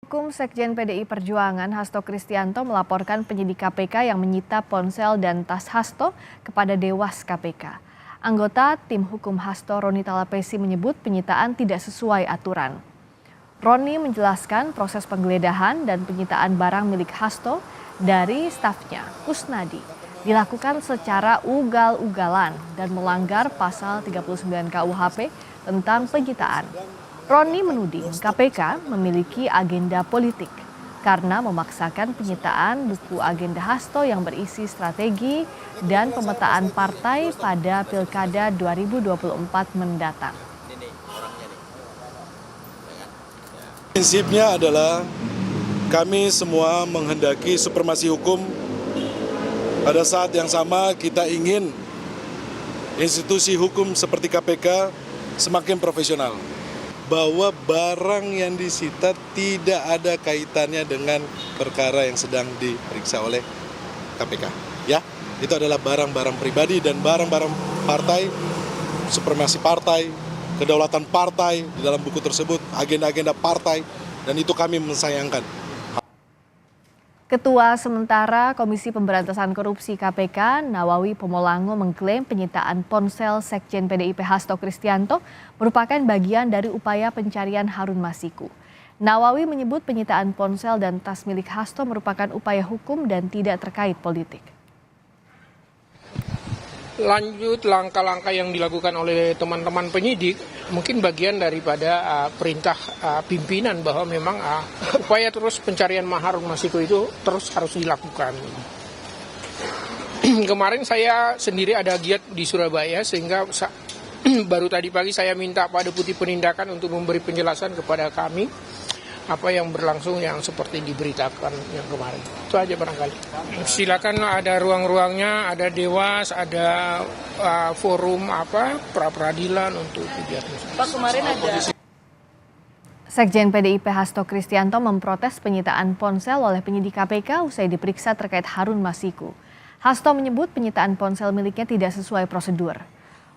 Hukum Sekjen PDI Perjuangan Hasto Kristianto melaporkan penyidik KPK yang menyita ponsel dan tas Hasto kepada Dewas KPK. Anggota tim hukum Hasto Roni Talapesi menyebut penyitaan tidak sesuai aturan. Roni menjelaskan proses penggeledahan dan penyitaan barang milik Hasto dari stafnya, Kusnadi, dilakukan secara ugal-ugalan dan melanggar pasal 39 KUHP tentang penyitaan. Roni menuding KPK memiliki agenda politik karena memaksakan penyitaan buku agenda Hasto yang berisi strategi dan pemetaan partai pada Pilkada 2024 mendatang. Prinsipnya adalah kami semua menghendaki supremasi hukum. Pada saat yang sama kita ingin institusi hukum seperti KPK semakin profesional. Bahwa barang yang disita tidak ada kaitannya dengan perkara yang sedang diperiksa oleh KPK. Ya, itu adalah barang-barang pribadi dan barang-barang partai, supremasi partai, kedaulatan partai di dalam buku tersebut, agenda-agenda partai, dan itu kami mensayangkan. Ketua Sementara Komisi Pemberantasan Korupsi KPK, Nawawi Pomolango mengklaim penyitaan ponsel Sekjen PDIP Hasto Kristianto merupakan bagian dari upaya pencarian Harun Masiku. Nawawi menyebut penyitaan ponsel dan tas milik Hasto merupakan upaya hukum dan tidak terkait politik. Lanjut langkah-langkah yang dilakukan oleh teman-teman penyidik mungkin bagian daripada perintah pimpinan bahwa memang upaya terus pencarian Harun Masiku itu terus harus dilakukan. Kemarin saya sendiri ada giat di Surabaya sehingga baru tadi pagi saya minta Pak Deputi Penindakan untuk memberi penjelasan kepada kami apa yang berlangsung yang seperti diberitakan yang kemarin. Itu aja barangkali. Silakan ada ruang-ruangnya, ada Dewas, ada forum pra-peradilan untuk kegiatan. Pak, kemarin ada Sekjen PDIP Hasto Kristianto memprotes penyitaan ponsel oleh penyidik KPK usai diperiksa terkait Harun Masiku. Hasto menyebut penyitaan ponsel miliknya tidak sesuai prosedur.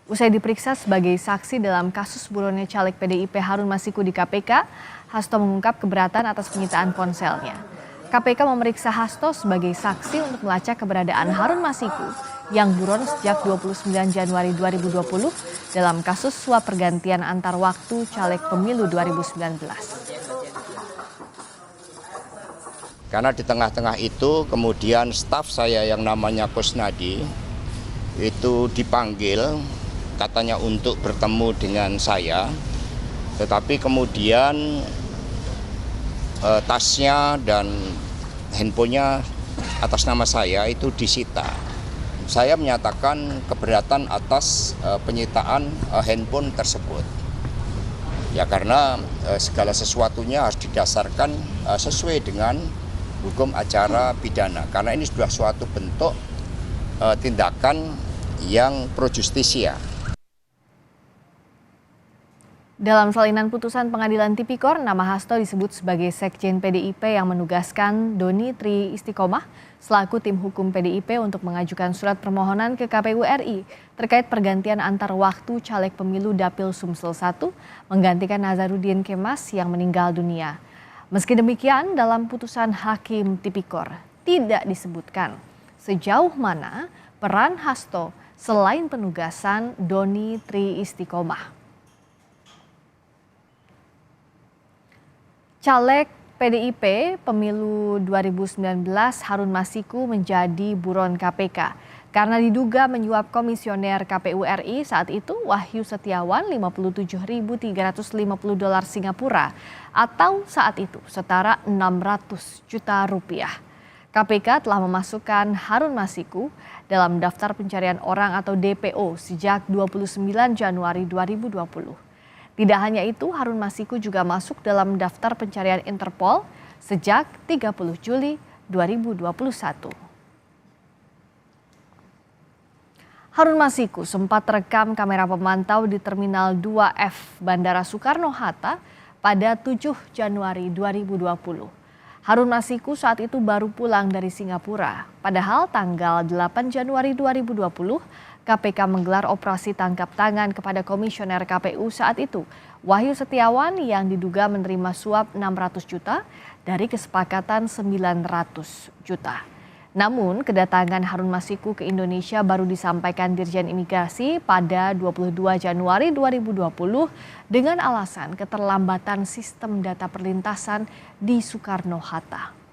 Usai diperiksa sebagai saksi dalam kasus buronnya caleg PDIP Harun Masiku di KPK, Hasto mengungkap keberatan atas penyitaan ponselnya. KPK memeriksa Hasto sebagai saksi untuk melacak keberadaan Harun Masiku yang buron sejak 29 Januari 2020 dalam kasus suap pergantian antar waktu caleg pemilu 2019. Karena di tengah-tengah itu kemudian staf saya yang namanya Kusnadi itu dipanggil katanya untuk bertemu dengan saya, tetapi kemudian tasnya dan handphonenya atas nama saya itu disita. Saya menyatakan keberatan atas penyitaan handphone tersebut. Ya karena segala sesuatunya harus didasarkan sesuai dengan hukum acara pidana. Karena ini sudah suatu bentuk tindakan yang pro justisia. Dalam salinan putusan pengadilan tipikor, nama Hasto disebut sebagai Sekjen PDIP yang menugaskan Doni Tri Istiqomah selaku tim hukum PDIP untuk mengajukan surat permohonan ke KPU RI terkait pergantian antar waktu caleg pemilu Dapil Sumsel 1 menggantikan Nazarudin Kemas yang meninggal dunia. Meski demikian, dalam putusan Hakim Tipikor tidak disebutkan sejauh mana peran Hasto selain penugasan Doni Tri Istiqomah. Caleg PDIP pemilu 2019 Harun Masiku menjadi buron KPK karena diduga menyuap komisioner KPU RI saat itu Wahyu Setiawan $57.350 Singapura atau saat itu setara 600 juta rupiah. KPK telah memasukkan Harun Masiku dalam daftar pencarian orang atau DPO sejak 29 Januari 2020. Tidak hanya itu, Harun Masiku juga masuk dalam daftar pencarian Interpol sejak 30 Juli 2021. Harun Masiku sempat terekam kamera pemantau di Terminal 2F Bandara Soekarno-Hatta pada 7 Januari 2020. Harun Masiku saat itu baru pulang dari Singapura, padahal tanggal 8 Januari 2020 KPK menggelar operasi tangkap tangan kepada komisioner KPU saat itu, Wahyu Setiawan, yang diduga menerima suap 600 juta dari kesepakatan 900 juta. Namun, kedatangan Harun Masiku ke Indonesia baru disampaikan Dirjen Imigrasi pada 22 Januari 2020 dengan alasan keterlambatan sistem data perlintasan di Soekarno-Hatta.